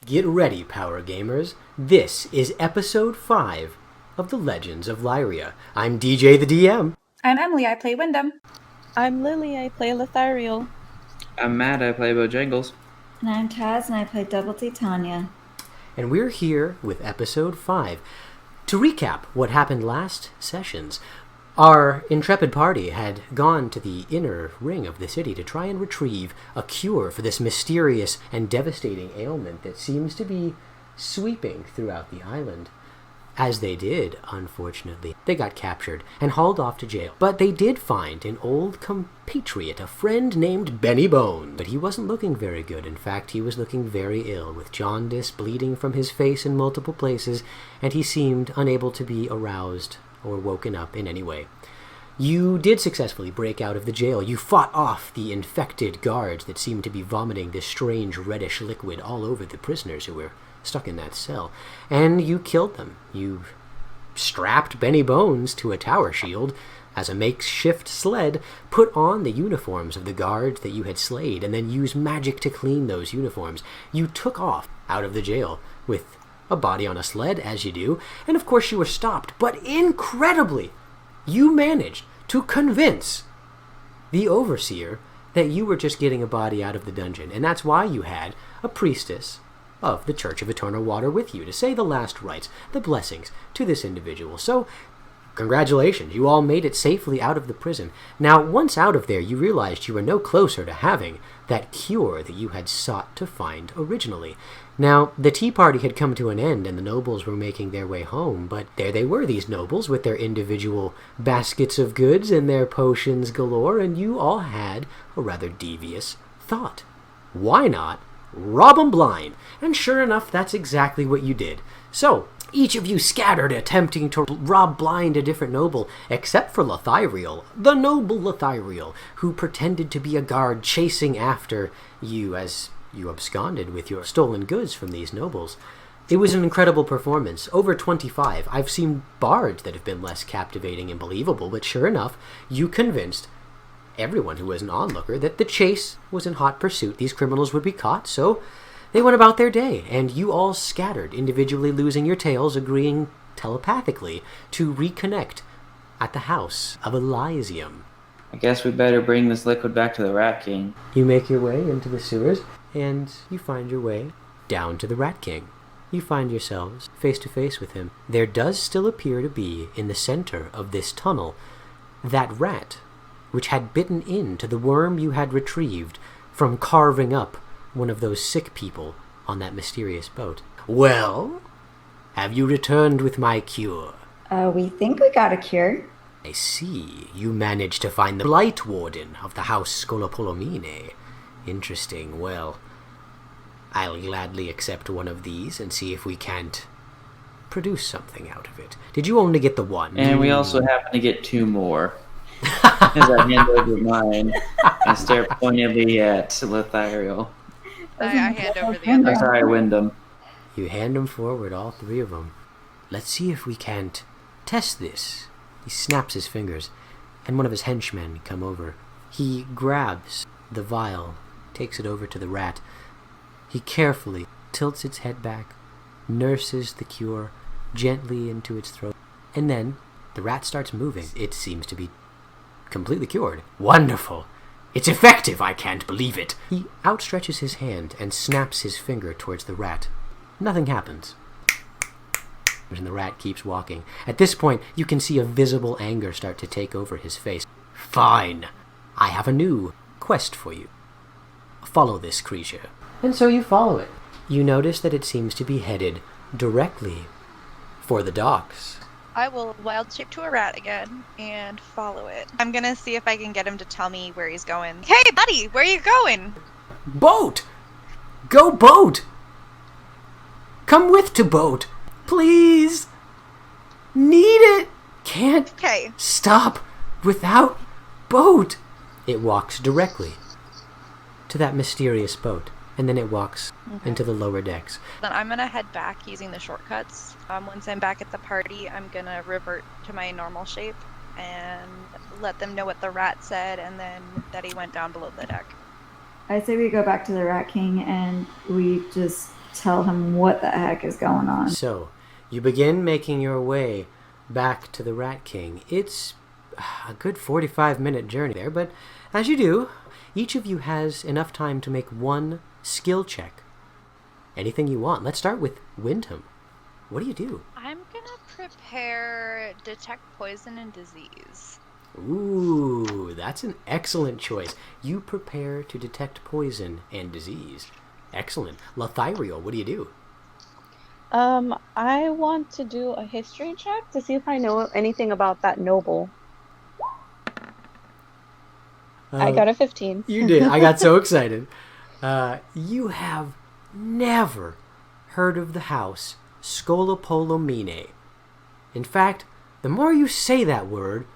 Get ready, Power Gamers. This is episode 5 of The Legends of Lyria. I'm DJ the DM. I'm Emily, I play Wyndham. I'm Lily, I play Lithariel. I'm Matt, I play Bojangles. And I'm Taz, and I play Double Titania. And we're here with episode 5. To recap what happened last sessions, our intrepid party had gone to the inner ring of the city to try and retrieve a cure for this mysterious and devastating ailment that seems to be sweeping throughout the island. As they did, unfortunately, they got captured and hauled off to jail. But they did find an old compatriot, a friend named Benny Bone. But he wasn't looking very good. In fact, he was looking very ill, with jaundice bleeding from his face in multiple places, and he seemed unable to be aroused or woken up in any way. You did successfully break out of the jail. You fought off the infected guards that seemed to be vomiting this strange reddish liquid all over the prisoners who were stuck in that cell. And you killed them. You strapped Benny Bones to a tower shield as a makeshift sled, put on the uniforms of the guards that you had slayed, and then used magic to clean those uniforms. You took off out of the jail with a body on a sled, as you do, and of course you were stopped. But incredibly, you managed to convince the overseer that you were just getting a body out of the dungeon, and that's why you had a priestess of the Church of Eternal Water with you to say the last rites, the blessings to this individual. So, congratulations, you all made it safely out of the prison. Now, once out of there, you realized you were no closer to having that cure that you had sought to find originally. Now, the tea party had come to an end and the nobles were making their way home, but there they were, these nobles, with their individual baskets of goods and their potions galore, and you all had a rather devious thought. Why not rob 'em blind? And sure enough, that's exactly what you did. So, each of you scattered, attempting to rob blind a different noble, except for Lithariel, the noble Lithariel, who pretended to be a guard chasing after you as you absconded with your stolen goods from these nobles. It was an incredible performance. Over 25. I've seen bards that have been less captivating and believable, but sure enough, you convinced everyone who was an onlooker that the chase was in hot pursuit. These criminals would be caught, so they went about their day, and you all scattered, individually losing your tails, agreeing telepathically to reconnect at the house of Elysium. I guess we better bring this liquid back to the Rat King. You make your way into the sewers, and you find your way down to the Rat King. You find yourselves face to face with him. There does still appear to be, in the center of this tunnel, that rat which had bitten into the worm you had retrieved from carving up one of those sick people on that mysterious boat. Well, have you returned with my cure? We think we got a cure. I see. You managed to find the Blight Warden of the House Scolopolomine. Interesting. Well, I'll gladly accept one of these and see if we can't produce something out of it. Did you only get the one? And we also happen to get 2 more. As I hand over mine and stare pointedly at Lithariel. I hand over the other. Sorry, Wyndham. You hand them forward, all 3 of them. Let's see if we can't test this. He snaps his fingers, and one of his henchmen come over. He grabs the vial, takes it over to the rat. He carefully tilts its head back, nurses the cure gently into its throat, and then the rat starts moving. It seems to be completely cured. Wonderful! It's effective! I can't believe it! He outstretches his hand and snaps his finger towards the rat. Nothing happens. And the rat keeps walking. At this point, you can see a visible anger start to take over his face. Fine! I have a new quest for you. Follow this creature. And so you follow it. You notice that it seems to be headed directly for the docks. I will wild shape to a rat again and follow it. I'm gonna see if I can get him to tell me where he's going. Hey, buddy, where are you going? Boat! Go boat! Come with to boat! Please! Need it! Can't Okay. stop without boat! It walks directly to that mysterious boat, and then it walks into the lower decks. Then I'm gonna head back using the shortcuts. Once I'm back at the party, I'm gonna revert to my normal shape and let them know what the rat said and then that he went down below the deck. I say we go back to the Rat King and we just tell him what the heck is going on. So, you begin making your way back to the Rat King. It's a good 45-minute journey there, but as you do, each of you has enough time to make one skill check. Anything you want. Let's start with Wyndham. What do you do? I'm gonna prepare detect poison and disease. Ooh, that's an excellent choice. You prepare to detect poison and disease. Excellent. Lyria, what do you do? I want to do a history check to see if I know anything about that noble. I got a 15. You did. I got so excited. You have never heard of the house Scolopolomine. In fact, the more you say that word,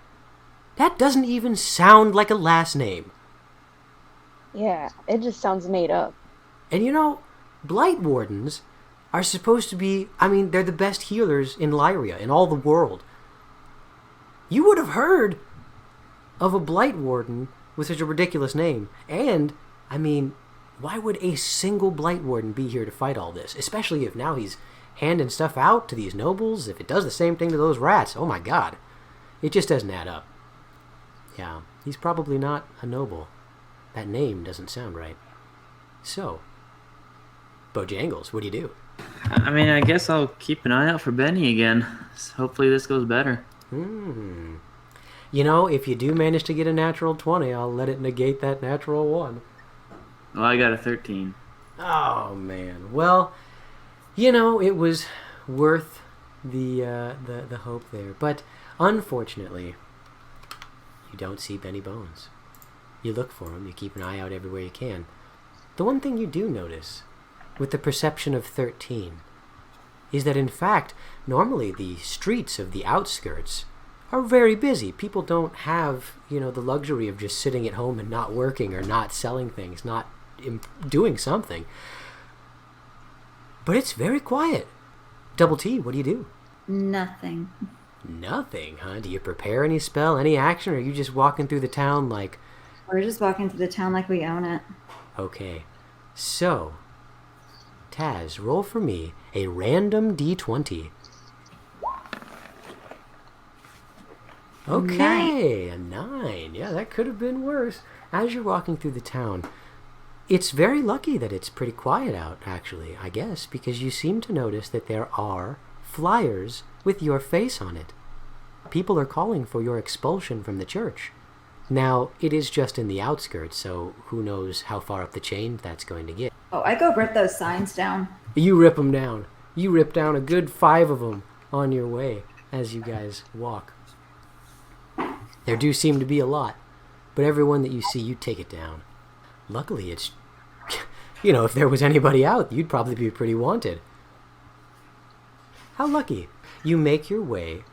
that doesn't even sound like a last name. Yeah, it just sounds made up. And you know, Blight Wardens are supposed to be, they're the best healers in Lyria, in all the world. You would have heard of a Blight Warden with such a ridiculous name. And, why would a single Blight Warden be here to fight all this? Especially if now he's handing stuff out to these nobles. If it does the same thing to those rats, oh my god. It just doesn't add up. Yeah, he's probably not a noble. That name doesn't sound right. So, Bojangles, what do you do? I guess I'll keep an eye out for Benny again. Hopefully this goes better. You know, if you do manage to get a natural 20, I'll let it negate that natural 1. Well, I got a 13. Oh, man. Well, you know, it was worth the hope there. But, unfortunately, you don't see Benny Bones. You look for him, you keep an eye out everywhere you can. The one thing you do notice, with the perception of 13, is that in fact, normally the streets of the outskirts are very busy. People don't have, the luxury of just sitting at home and not working or not selling things, not doing something. But it's very quiet. Double T, what do you do? Nothing. Nothing, huh? Do you prepare any spell, any action, or are you just walking through the town like... We're just walking through the town like we own it. Okay. So, Taz, roll for me a random D20. Okay, a 9. Yeah, that could have been worse. As you're walking through the town, it's very lucky that it's pretty quiet out, actually, I guess, because you seem to notice that there are flyers with your face on it. People are calling for your expulsion from the church. Now, it is just in the outskirts, so who knows how far up the chain that's going to get. Oh, I go rip those signs down. You rip them down. You rip down a good 5 of them on your way as you guys walk. There do seem to be a lot, but every one that you see, you take it down. Luckily, it's... if there was anybody out, you'd probably be pretty wanted. How lucky. You make your way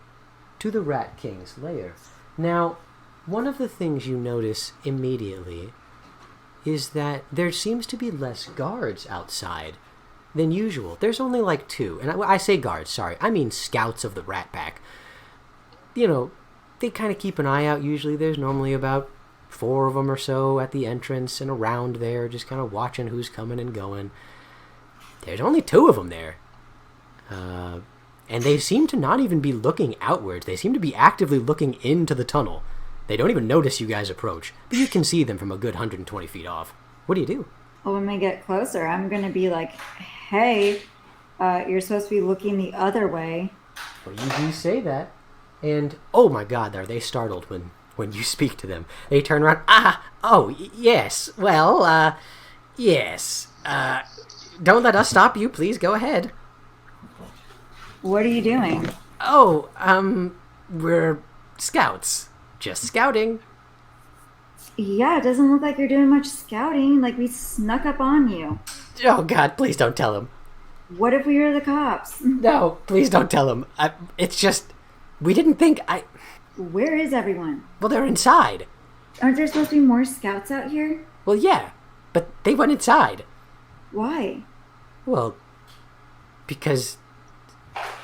to the Rat King's lair. Now, one of the things you notice immediately is that there seems to be less guards outside than usual. There's only like 2. And I say guards, sorry. I mean scouts of the Rat Pack. They kind of keep an eye out usually. There's normally about 4 of them or so at the entrance and around there, just kind of watching who's coming and going. There's only 2 of them there. And they seem to not even be looking outwards. They seem to be actively looking into the tunnel. They don't even notice you guys approach, but you can see them from a good 120 feet off. What do you do? Well, when we get closer, I'm going to be like, hey, you're supposed to be looking the other way. Well, you do say that. And, oh my god, are they startled when you speak to them. They turn around, yes, well, yes. Don't let us stop you, please go ahead. What are you doing? Oh, we're scouts. Just scouting. Yeah, it doesn't look like you're doing much scouting. Like, we snuck up on you. Oh god, please don't tell him. What if we were the cops? No, please don't tell him. It's just... We didn't think Where is everyone? Well, they're inside. Aren't there supposed to be more scouts out here? Well, yeah, but they went inside. Why? Well, because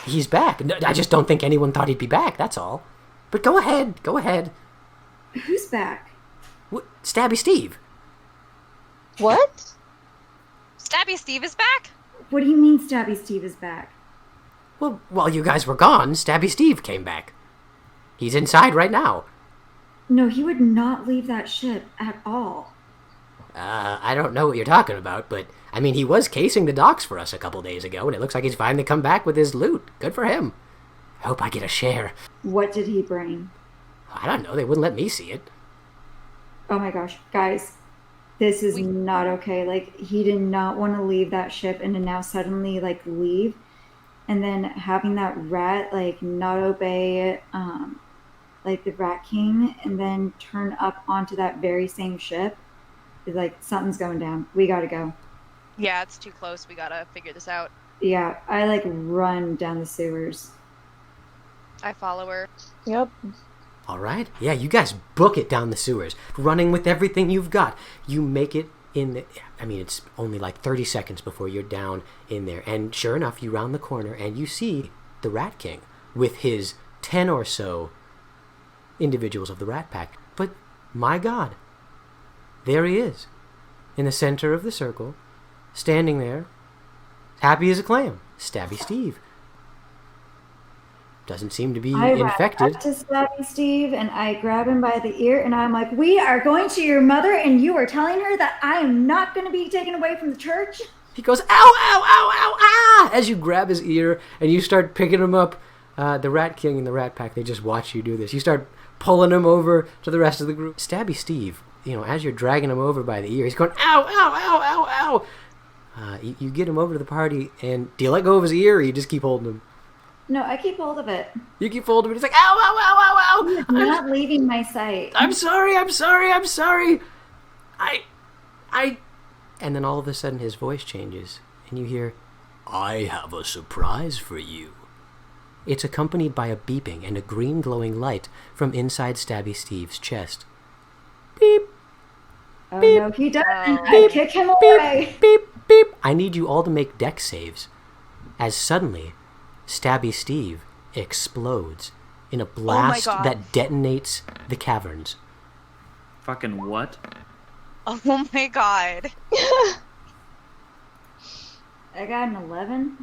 he's back. No, I just don't think anyone thought he'd be back, that's all. But go ahead. Who's back? Stabby Steve. What? Stabby Steve is back? What do you mean Stabby Steve is back? Well, while you guys were gone, Stabby Steve came back. He's inside right now. No, he would not leave that ship at all. I don't know what you're talking about, but, I mean, he was casing the docks for us a couple days ago, and it looks like he's finally come back with his loot. Good for him. I hope I get a share. What did he bring? I don't know, they wouldn't let me see it. Oh my gosh, guys, this is not okay. Like, he did not want to leave that ship and to now suddenly, like, leave. And then having that rat, like, not obey, like, the Rat King and then turn up onto that very same ship. Is like, something's going down. We gotta go. Yeah, it's too close. We gotta figure this out. Yeah, I, like, run down the sewers. I follow her. Yep. All right. Yeah, you guys book it down the sewers, running with everything you've got. You make it in the... I mean, it's only like 30 seconds before you're down in there. And sure enough, you round the corner and you see the Rat King with his 10 or so individuals of the Rat Pack. But, my God, there he is, in the center of the circle, standing there, happy as a clam. Stabby Steve. Doesn't seem to be infected. I run up to Stabby Steve and I grab him by the ear and I'm like, we are going to your mother and you are telling her that I am not going to be taken away from the church? He goes, ow, ow, ow, ow, ah! As you grab his ear and you start picking him up, the Rat King and the Rat Pack, they just watch you do this. You start pulling him over to the rest of the group. Stabby Steve, you know, as you're dragging him over by the ear, he's going, ow, ow, ow, ow, ow. You get him over to the party, and do you let go of his ear, or you just keep holding him? No, I keep hold of it. You keep holding him, and he's like, ow, ow, ow, ow, ow. I'm not leaving my sight. I'm sorry. And then all of a sudden his voice changes, and you hear, I have a surprise for you. It's accompanied by a beeping and a green glowing light from inside Stabby Steve's chest. Beep. Oh beep, no, he doesn't. beep, I kick him away. Beep, beep. I need you all to make dex saves, as suddenly Stabby Steve explodes in a blast that detonates the caverns. Fucking what? Oh my god. I got an 11.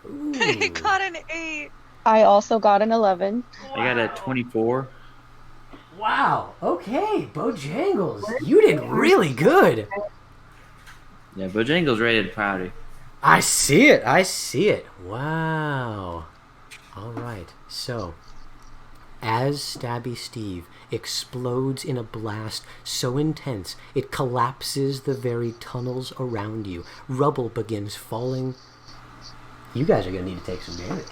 Ooh. I got an 8. I also got an 11. I got a 24. Wow. Okay, Bojangles, you did really good. Yeah, Bojangles rated Proudy. I see it. Wow. All right. So, as Stabby Steve explodes in a blast so intense it collapses the very tunnels around you, rubble begins falling. You guys are going to need to take some damage.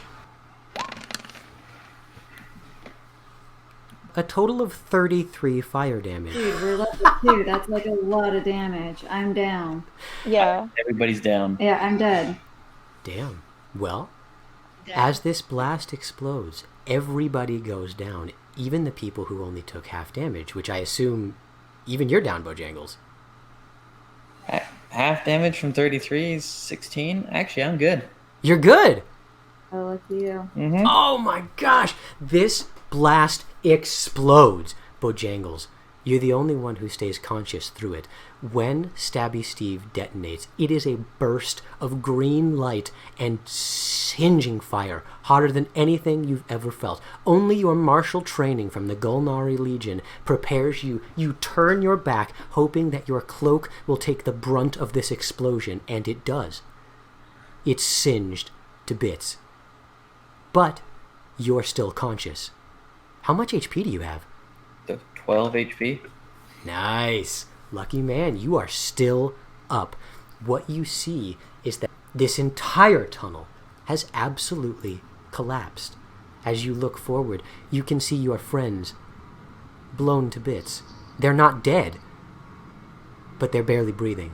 A total of 33 fire damage. Dude, we're level 2. That's like a lot of damage. I'm down. Yeah. Everybody's down. Yeah, I'm dead. Damn. Well, as this blast explodes, everybody goes down, even the people who only took half damage, which I assume even you're down, Bojangles. Half damage from 33 is 16? Actually, I'm good. You're good! Oh, look at you. Mm-hmm. Oh my gosh! This blast explodes. Bojangles, you're the only one who stays conscious through it. When Stabby Steve detonates, it is a burst of green light and singeing fire, hotter than anything you've ever felt. Only your martial training from the Gulnari Legion prepares you. You turn your back, hoping that your cloak will take the brunt of this explosion, and it does. It's singed to bits. But you're still conscious. How much HP do you have? 12 HP. Nice. Lucky man, you are still up. What you see is that this entire tunnel has absolutely collapsed. As you look forward, you can see your friends blown to bits. They're not dead, but they're barely breathing.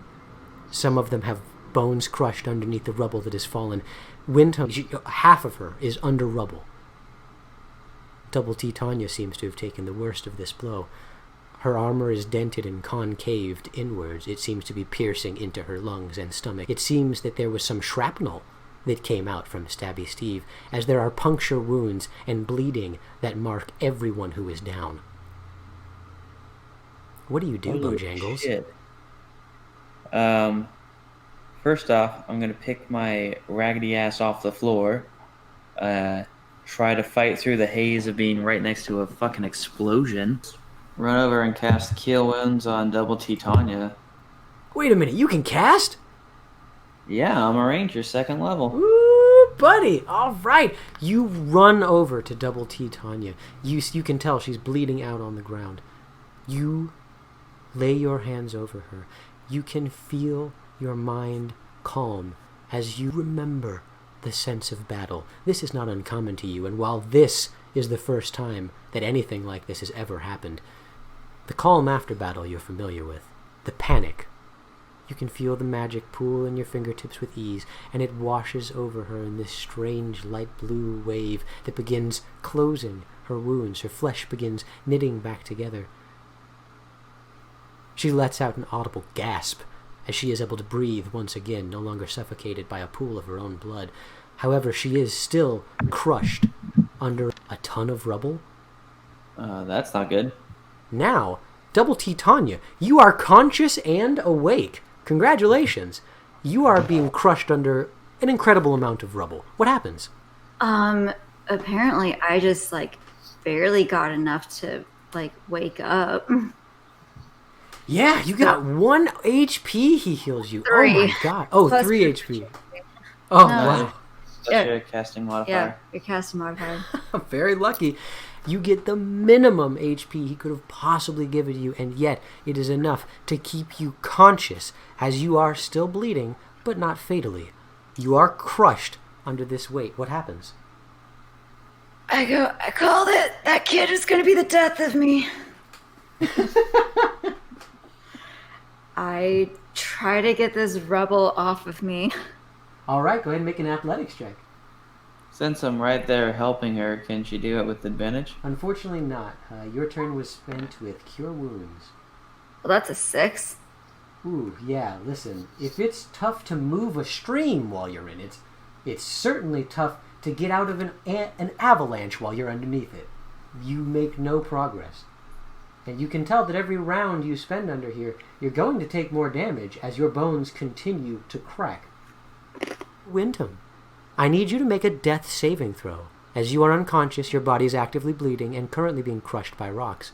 Some of them have bones crushed underneath the rubble that has fallen. Windham, half of her is under rubble. Double T Tanya seems to have taken the worst of this blow. Her armor is dented and concaved inwards. It seems to be piercing into her lungs and stomach. It seems that there was some shrapnel that came out from Stabby Steve, as there are puncture wounds and bleeding that mark everyone who is down. What do you do, Holy Bojangles? shit. First off, I'm gonna pick my raggedy ass off the floor. Try to fight through the haze of being right next to a fucking explosion. Run over and cast Cure Wounds on Double T Tanya. Wait a minute, you can cast? Yeah, I'm a ranger, 2nd level. Ooh, buddy! All right, you run over to Double T Tanya. You can tell she's bleeding out on the ground. You lay your hands over her. You can feel your mind calm as you remember the sense of battle. This is not uncommon to you, and while this is the first time that anything like this has ever happened, the calm after battle you're familiar with. The panic. You can feel the magic pool in your fingertips with ease, and it washes over her in this strange light blue wave that begins closing her wounds. Her flesh begins knitting back together. She lets out an audible gasp as she is able to breathe once again, no longer suffocated by a pool of her own blood. However, she is still crushed under a ton of rubble. That's not good. Now, Double T Tanya, you are conscious and awake. Congratulations. You are being crushed under an incredible amount of rubble. What happens? Apparently I just, barely got enough to, wake up. Yeah, you got 1 HP he heals you. 3. Oh my god. Oh, Plus 3 HP. Oh, No. wow. That's your casting modifier. Yeah, your casting modifier. Very lucky. You get the minimum HP he could have possibly given you, and yet it is enough to keep you conscious as you are still bleeding, but not fatally. You are crushed under this weight. What happens? I called it. That kid is going to be the death of me. I try to get this rubble off of me. All right, go ahead and make an athletics check. Since I'm right there helping her, can she do it with advantage? Unfortunately not. Your turn was spent with Cure Wounds. Well, that's a 6. Ooh, yeah, listen. If it's tough to move a stream while you're in it, it's certainly tough to get out of an avalanche while you're underneath it. You make no progress. And you can tell that every round you spend under here, you're going to take more damage as your bones continue to crack. Wyndham, I need you to make a death saving throw. As you are unconscious, your body is actively bleeding and currently being crushed by rocks.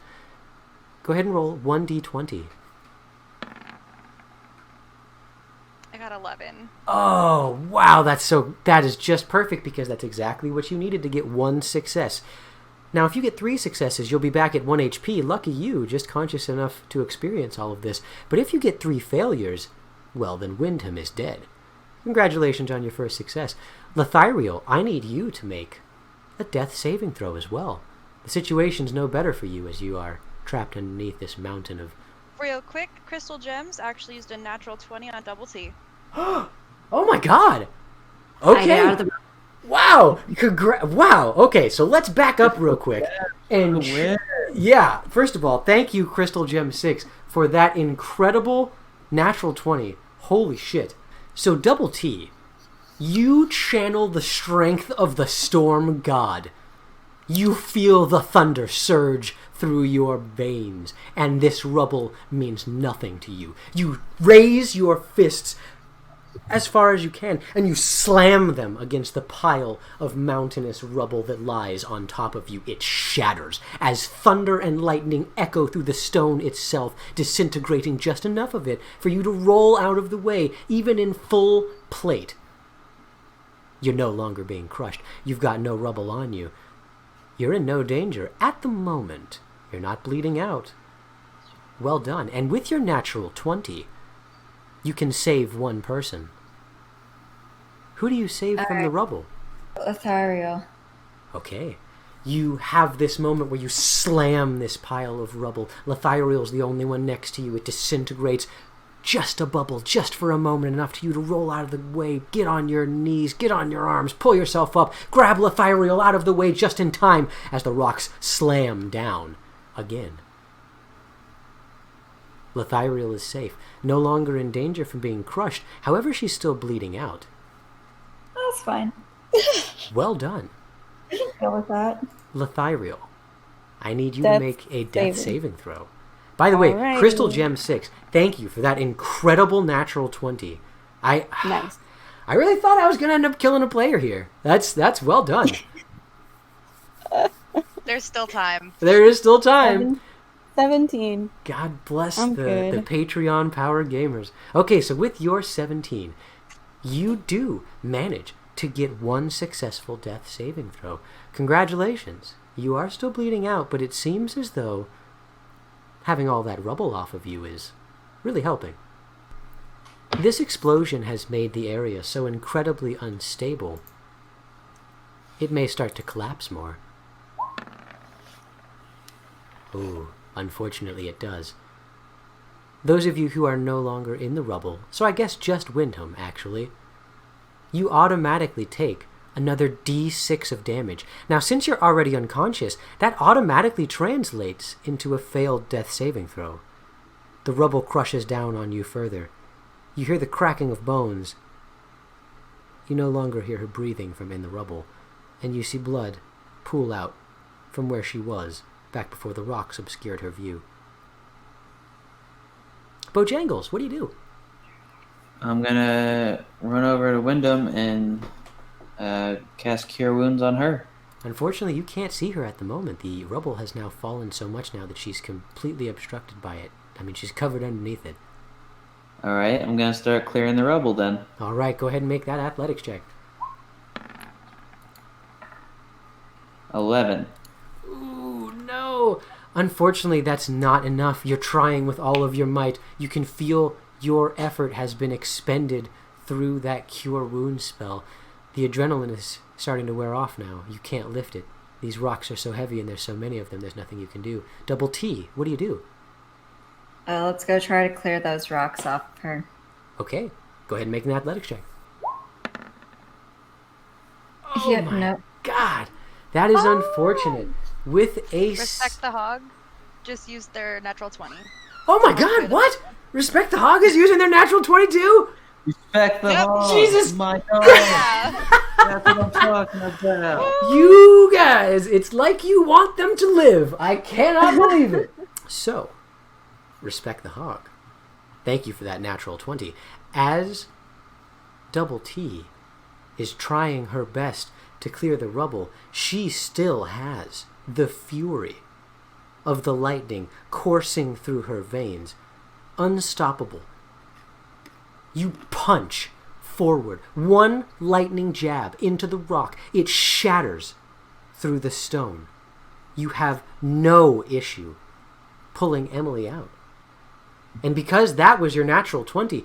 Go ahead and roll 1d20. I got 11. Oh, wow, that is just perfect because that's exactly what you needed to get 1 success. Now, if you get 3 successes, you'll be back at 1 HP. Lucky you, just conscious enough to experience all of this. But if you get 3 failures, well, then Wyndham is dead. Congratulations on your first success. Lyria, I need you to make a death saving throw as well. The situation's no better for you as you are trapped underneath this mountain of... Real quick, Crystal Gems actually used a natural 20 on Double T. Oh my god! Okay. Wow! Wow! Okay, so let's back up real quick. And yeah, first of all, thank you, Crystal Gem 6, for that incredible natural 20. Holy shit. So, Double T, you channel the strength of the storm god. You feel the thunder surge through your veins, and this rubble means nothing to you. You raise your fists as far as you can, and you slam them against the pile of mountainous rubble that lies on top of you. It shatters as thunder and lightning echo through the stone itself, disintegrating just enough of it for you to roll out of the way, even in full plate. You're no longer being crushed. You've got no rubble on you. You're in no danger at the moment. You're not bleeding out. Well done. And with your natural 20... you can save one person. Who do you save from the rubble? Lyria. Okay. You have this moment where you slam this pile of rubble. Lyria's the only one next to you. It disintegrates. Just a bubble, just for a moment, enough to you to roll out of the way, get on your knees, get on your arms, pull yourself up, grab Lyria out of the way just in time as the rocks slam down again. Lyria is safe, no longer in danger from being crushed. However, she's still bleeding out. That's fine. Well done. I can deal with that. Lyria, I need you Death to make a death saving. saving throw. By the way, Alrighty. Crystal Gem 6, thank you for that incredible natural 20. Nice. I really thought I was going to end up killing a player here. That's well done. There's still time. There is still time. 17. God bless I'm the good. Patreon power gamers. Okay, so with your 17, you do manage to get one successful death saving throw. Congratulations. You are still bleeding out, but it seems as though having all that rubble off of you is really helping. This explosion has made the area so incredibly unstable, it may start to collapse more. Ooh, unfortunately it does. Those of you who are no longer in the rubble, so I guess just Windham, actually, you automatically take another D6 of damage. Now, since you're already unconscious, that automatically translates into a failed death saving throw. The rubble crushes down on you further. You hear the cracking of bones. You no longer hear her breathing from in the rubble, and you see blood pool out from where she was back before the rocks obscured her view. Bojangles, what do you do? I'm gonna run over to Wyndham and cast Cure Wounds on her. Unfortunately, you can't see her at the moment. The rubble has now fallen so much now that she's completely obstructed by it. I mean, she's covered underneath it. Alright, I'm gonna start clearing the rubble then. All right, go ahead and make that athletics check. 11. Ooh, no! Unfortunately, that's not enough. You're trying with all of your might. You can feel your effort has been expended through that Cure Wounds spell. The adrenaline is starting to wear off now. You can't lift it. These rocks are so heavy and there's so many of them, there's nothing you can do. Double T, what do you do? Let's go try to clear those rocks off of her. Okay, go ahead and make an athletics check. Oh Yeah, my no. God, that is unfortunate. With a... Respect the Hog just used their natural 20. Oh my God, what? Respect the Hog is using their natural 22? Respect the Yep. hog! Jesus. My God! Yeah. That's what I'm talking about. You guys, it's like you want them to live. I cannot believe it. So, respect the Hog. Thank you for that natural 20. As Double T is trying her best to clear the rubble, she still has the fury of the lightning coursing through her veins. Unstoppable. You punch forward, one lightning jab into the rock. It shatters through the stone. You have no issue pulling Emily out. And because that was your natural 20,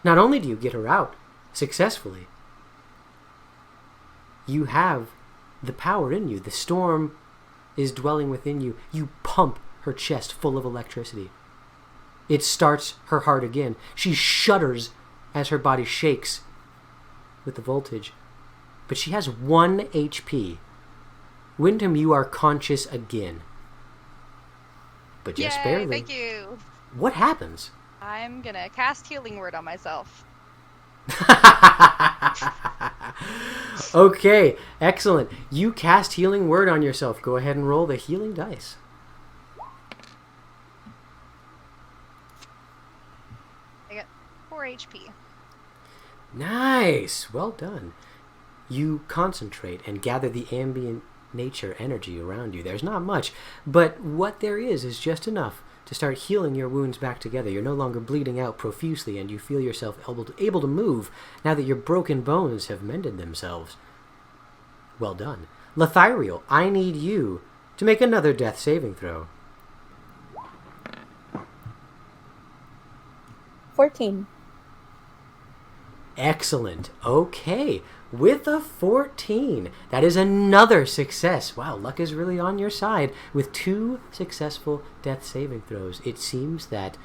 not only do you get her out successfully, you have the power in you. The storm is dwelling within you. You pump her chest full of electricity. It starts her heart again. She shudders as her body shakes with the voltage. But she has 1 HP. Wyndham, you are conscious again. But just Yay, barely. thank you. What happens? I'm gonna cast Healing Word on myself. Okay, excellent. You cast Healing Word on yourself. Go ahead and roll the healing dice. I got 4 HP. Nice. Well done. You concentrate and gather the ambient nature energy around you. There's not much, but what there is just enough to start healing your wounds back together. You're no longer bleeding out profusely, and you feel yourself able to move now that your broken bones have mended themselves. Well done. Lethiriel, I need you to make another death saving throw. 14. Excellent. Okay. With a 14, that is another success. Wow, luck is really on your side. With 2 successful death saving throws, it seems that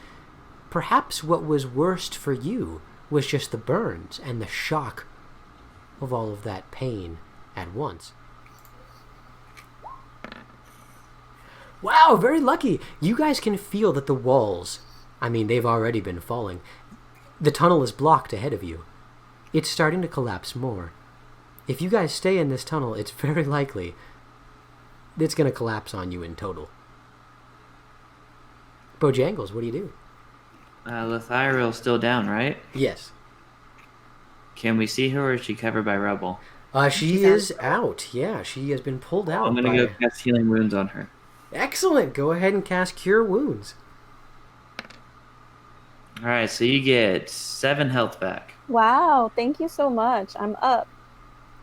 perhaps what was worst for you was just the burns and the shock of all of that pain at once. Wow, very lucky. You guys can feel that the walls, I mean, they've already been falling. The tunnel is blocked ahead of you. It's starting to collapse more. If you guys stay in this tunnel, it's very likely it's going to collapse on you in total. Bojangles, what do you do? Lethiriel's still down, right? Yes. Can we see her, or is she covered by rubble? She She's is out. Yeah, she has been pulled out. I'm gonna go cast healing wounds on her. Excellent. Go ahead and cast Cure Wounds. All right, so you get 7 health back. Wow, thank you so much. I'm up.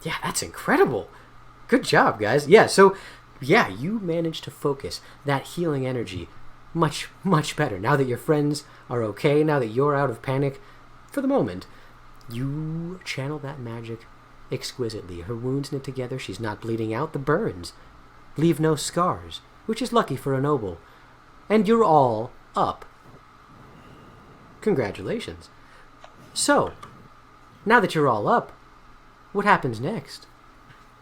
Yeah, that's incredible. Good job, guys. Yeah, so, yeah, you managed to focus that healing energy much, much better. Now that your friends are okay, now that you're out of panic, for the moment, you channel that magic exquisitely. Her wounds knit together, she's not bleeding out. The burns leave no scars, which is lucky for a noble. And you're all up. Congratulations. So, now that you're all up, what happens next?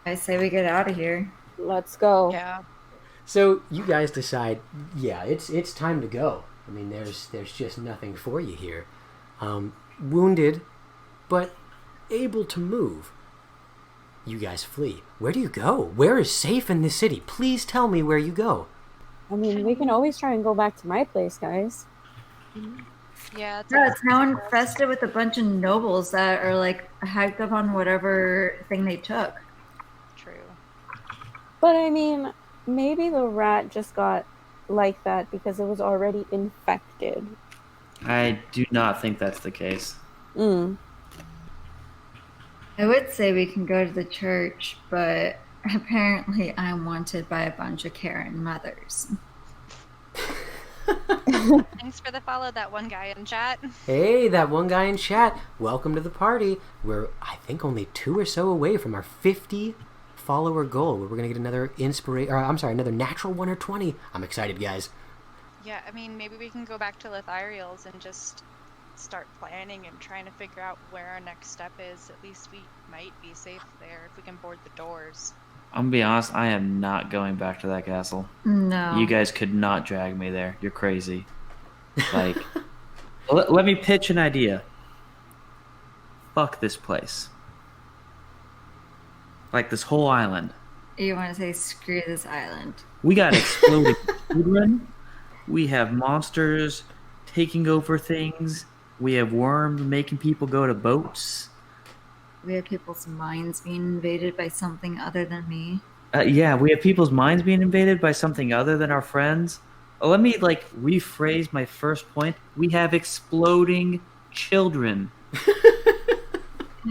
I say we get out of here. Let's go. Yeah. So you guys decide, yeah, it's time to go. I mean, there's just nothing for you here. Wounded, but able to move. You guys flee. Where do you go? Where is safe in this city? Please tell me where you go. I mean, we can always try and go back to my place, guys. Yeah. Yeah, it's now infested with a bunch of nobles that are like hacked up on whatever thing they took. True. But I mean, maybe the rat just got like that because it was already infected. I do not think that's the case. Mm. I would say we can go to the church, but apparently I'm wanted by a bunch of Karen mothers. Thanks for the follow, that one guy in chat. Hey, that one guy in chat. Welcome to the party. We're, I think, only 2 or so away from our 50 follower goal, where we're gonna get another another natural 1 or 20. I'm excited, guys. Yeah, I mean, maybe we can go back to Lithariel's and just start planning and trying to figure out where our next step is. At least we might be safe there if we can board the doors. I'm gonna be honest, I am not going back to that castle. No. You guys could not drag me there. You're crazy. Like, let me pitch an idea. Fuck this place. Like this whole island. You want to say screw this island. We got exploding children. We have monsters taking over things. We have worms making people go to boats. We have people's minds being invaded by something other than me. Yeah, we have people's minds being invaded by something other than our friends. Let me, rephrase my first point. We have exploding children.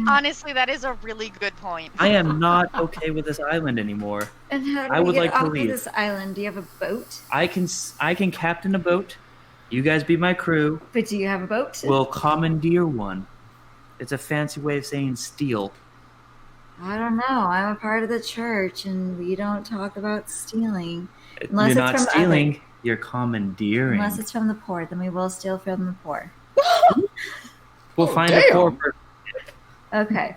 Honestly, that is a really good point. I am not okay with this island anymore. And how do I we would get like to off of leave. this island? Do you have a boat? I can captain a boat. You guys be my crew. But do you have a boat? We'll commandeer one. It's a fancy way of saying steal. I don't know. I'm a part of the church, and we don't talk about stealing. Unless You're it's not from stealing. other- You're commandeering. Unless it's from the poor, then we will steal from the poor. We'll find a damn. poor person. Okay.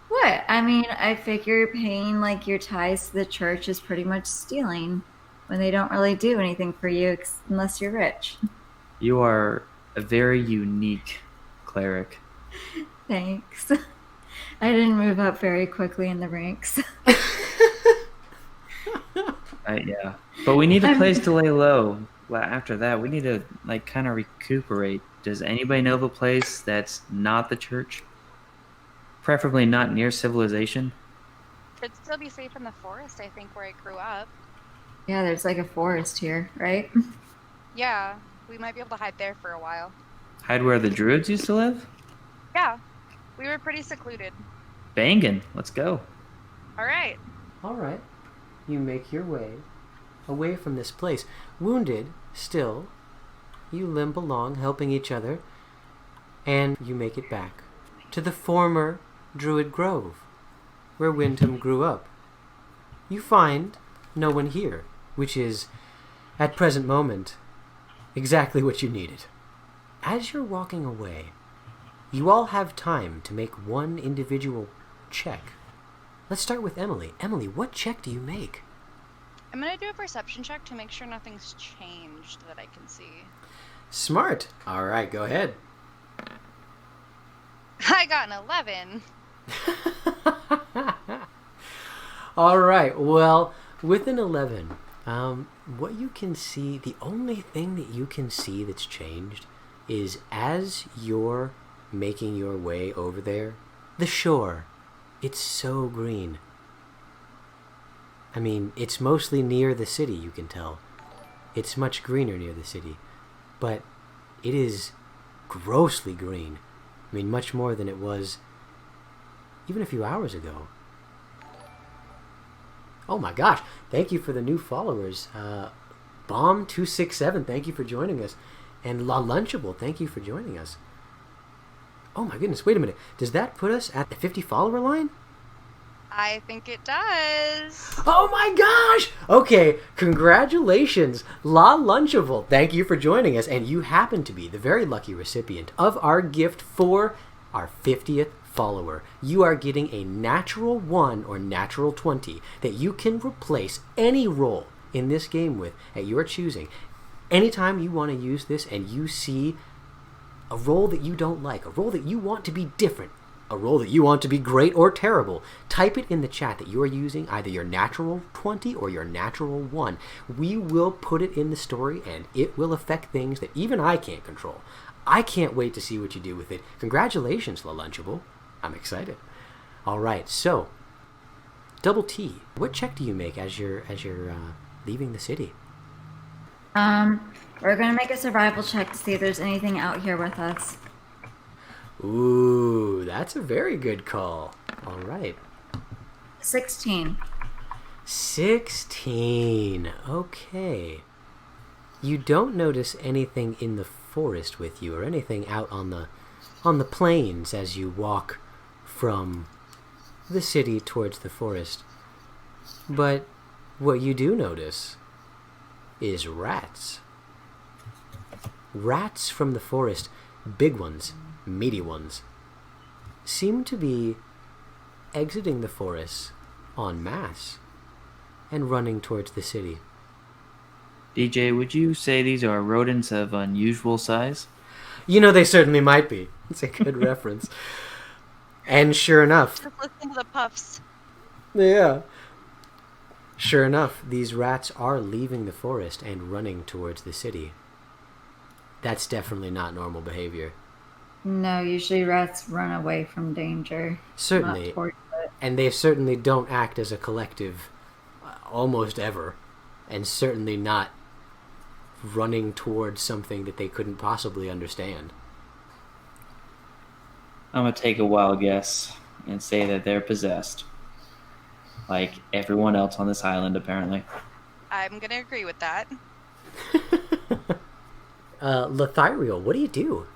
What? I mean, I figure paying your ties to the church is pretty much stealing when they don't really do anything for you unless you're rich. You are a very unique cleric. Thanks. I didn't move up very quickly in the ranks. Yeah. But we need a place to lay low. Well, after that, we need to kind of recuperate. Does anybody know of a place that's not the church? Preferably not near civilization. Could still be safe in the forest, I think, where I grew up. Yeah, there's a forest here, right? Yeah, we might be able to hide there for a while. Hide where the druids used to live? Yeah, we were pretty secluded. Bangin'. Let's go. All right. All right. You make your way away from this place. Wounded, still, you limp along, helping each other, and you make it back to the former Druid Grove, where Wyndham grew up. You find no one here, which is, at present moment, exactly what you needed. As you're walking away, you all have time to make one individual check. Let's start with Emily. Emily, what check do you make? I'm going to do a perception check to make sure nothing's changed that I can see. Smart. All right, go ahead. I got an 11. All right. Well, with an 11, what you can see, the only thing that you can see that's changed is as you're making your way over there, the shore, it's so green. I mean, it's mostly near the city, you can tell. It's much greener near the city, but it is grossly green. I mean, much more than it was even a few hours ago. Oh my gosh, thank you for the new followers. Bomb267, thank you for joining us. And La Lunchable, thank you for joining us. Oh my goodness, wait a minute. Does that put us at the 50 follower line? I think it does. Oh my gosh! Okay, congratulations, La Lunchable. Thank you for joining us, and you happen to be the very lucky recipient of our gift for our 50th follower. You are getting a natural 1 or natural 20 that you can replace any role in this game with at your choosing. Anytime you want to use this and you see a role that you don't like, a role that you want to be different, a role that you want to be great or terrible, type it in the chat that you are using either your natural 20 or your natural 1. We will put it in the story and it will affect things that even I can't control. I can't wait to see what you do with it. Congratulations, La Lunchable. I'm excited. All right, so Double T, what check do you make as you're leaving the city? We're gonna make a survival check to see if there's anything out here with us. Ooh, that's a very good call. All right. 16. 16. Okay. You don't notice anything in the forest with you or anything out on the plains as you walk from the city towards the forest. But what you do notice is rats. Rats from the forest, big ones, meaty ones, seem to be exiting the forest en masse and running towards the city. DJ, would you say these are rodents of unusual size? You know, they certainly might be. It's a good reference. And sure enough... Just listen to the puffs. Yeah. Sure enough, these rats are leaving the forest and running towards the city. That's definitely not normal behavior. No, usually rats run away from danger. Certainly. Not towards it. And they certainly don't act as a collective almost ever. And certainly not running towards something that they couldn't possibly understand. I'm going to take a wild guess and say that they're possessed. Like everyone else on this island, apparently. I'm gonna agree with that. Lythiriel, what do you do?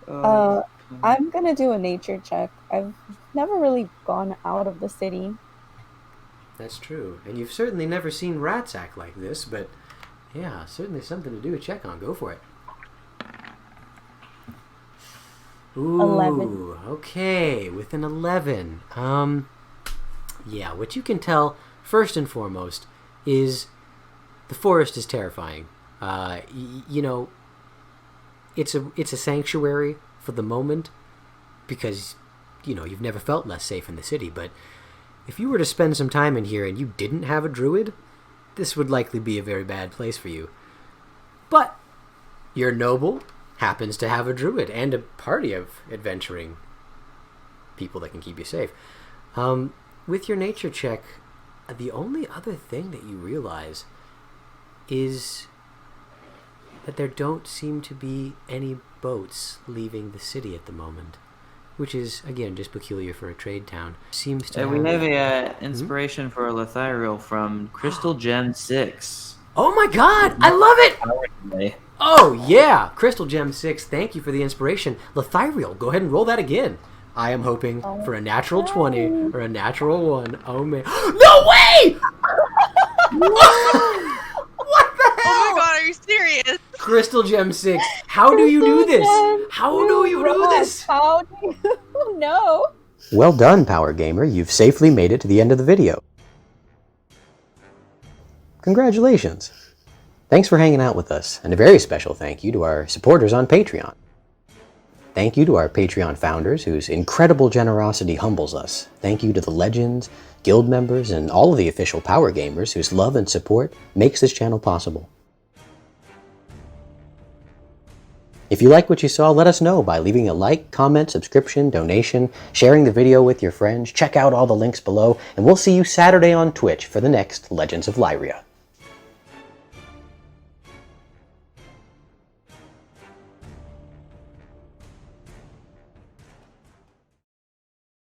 I'm gonna do a nature check. I've never really gone out of the city. That's true. And you've certainly never seen rats act like this, but yeah, certainly something to do a check on. Go for it. Ooh, 11. Okay, with an 11. Yeah, what you can tell, first and foremost, is the forest is terrifying. You know, it's a sanctuary for the moment because, you know, you've never felt less safe in the city, but if you were to spend some time in here and you didn't have a druid, this would likely be a very bad place for you. But your noble happens to have a druid and a party of adventuring people that can keep you safe. With your nature check, the only other thing that you realize is that there don't seem to be any boats leaving the city at the moment, which is, again, just peculiar for a trade town. Seems to We have a inspiration for Lythiriel from Crystal Gem 6. Oh my god, I love it! Oh yeah, Crystal Gem 6, thank you for the inspiration. Lythiriel, go ahead and roll that again. I am hoping for a natural 20 or a natural 1. Oh man. No way! What the hell? Oh my god, are you serious? Crystal Gem 6, how do you do this? How do you do this? How do you know? Well done, Power Gamer. You've safely made it to the end of the video. Congratulations. Thanks for hanging out with us, and a very special thank you to our supporters on Patreon. Thank you to our Patreon founders, whose incredible generosity humbles us. Thank you to the legends, guild members, and all of the official Power Gamers whose love and support makes this channel possible. If you like what you saw, let us know by leaving a like, comment, subscription, donation, sharing the video with your friends. Check out all the links below, and we'll see you Saturday on Twitch for the next Legends of Lyria.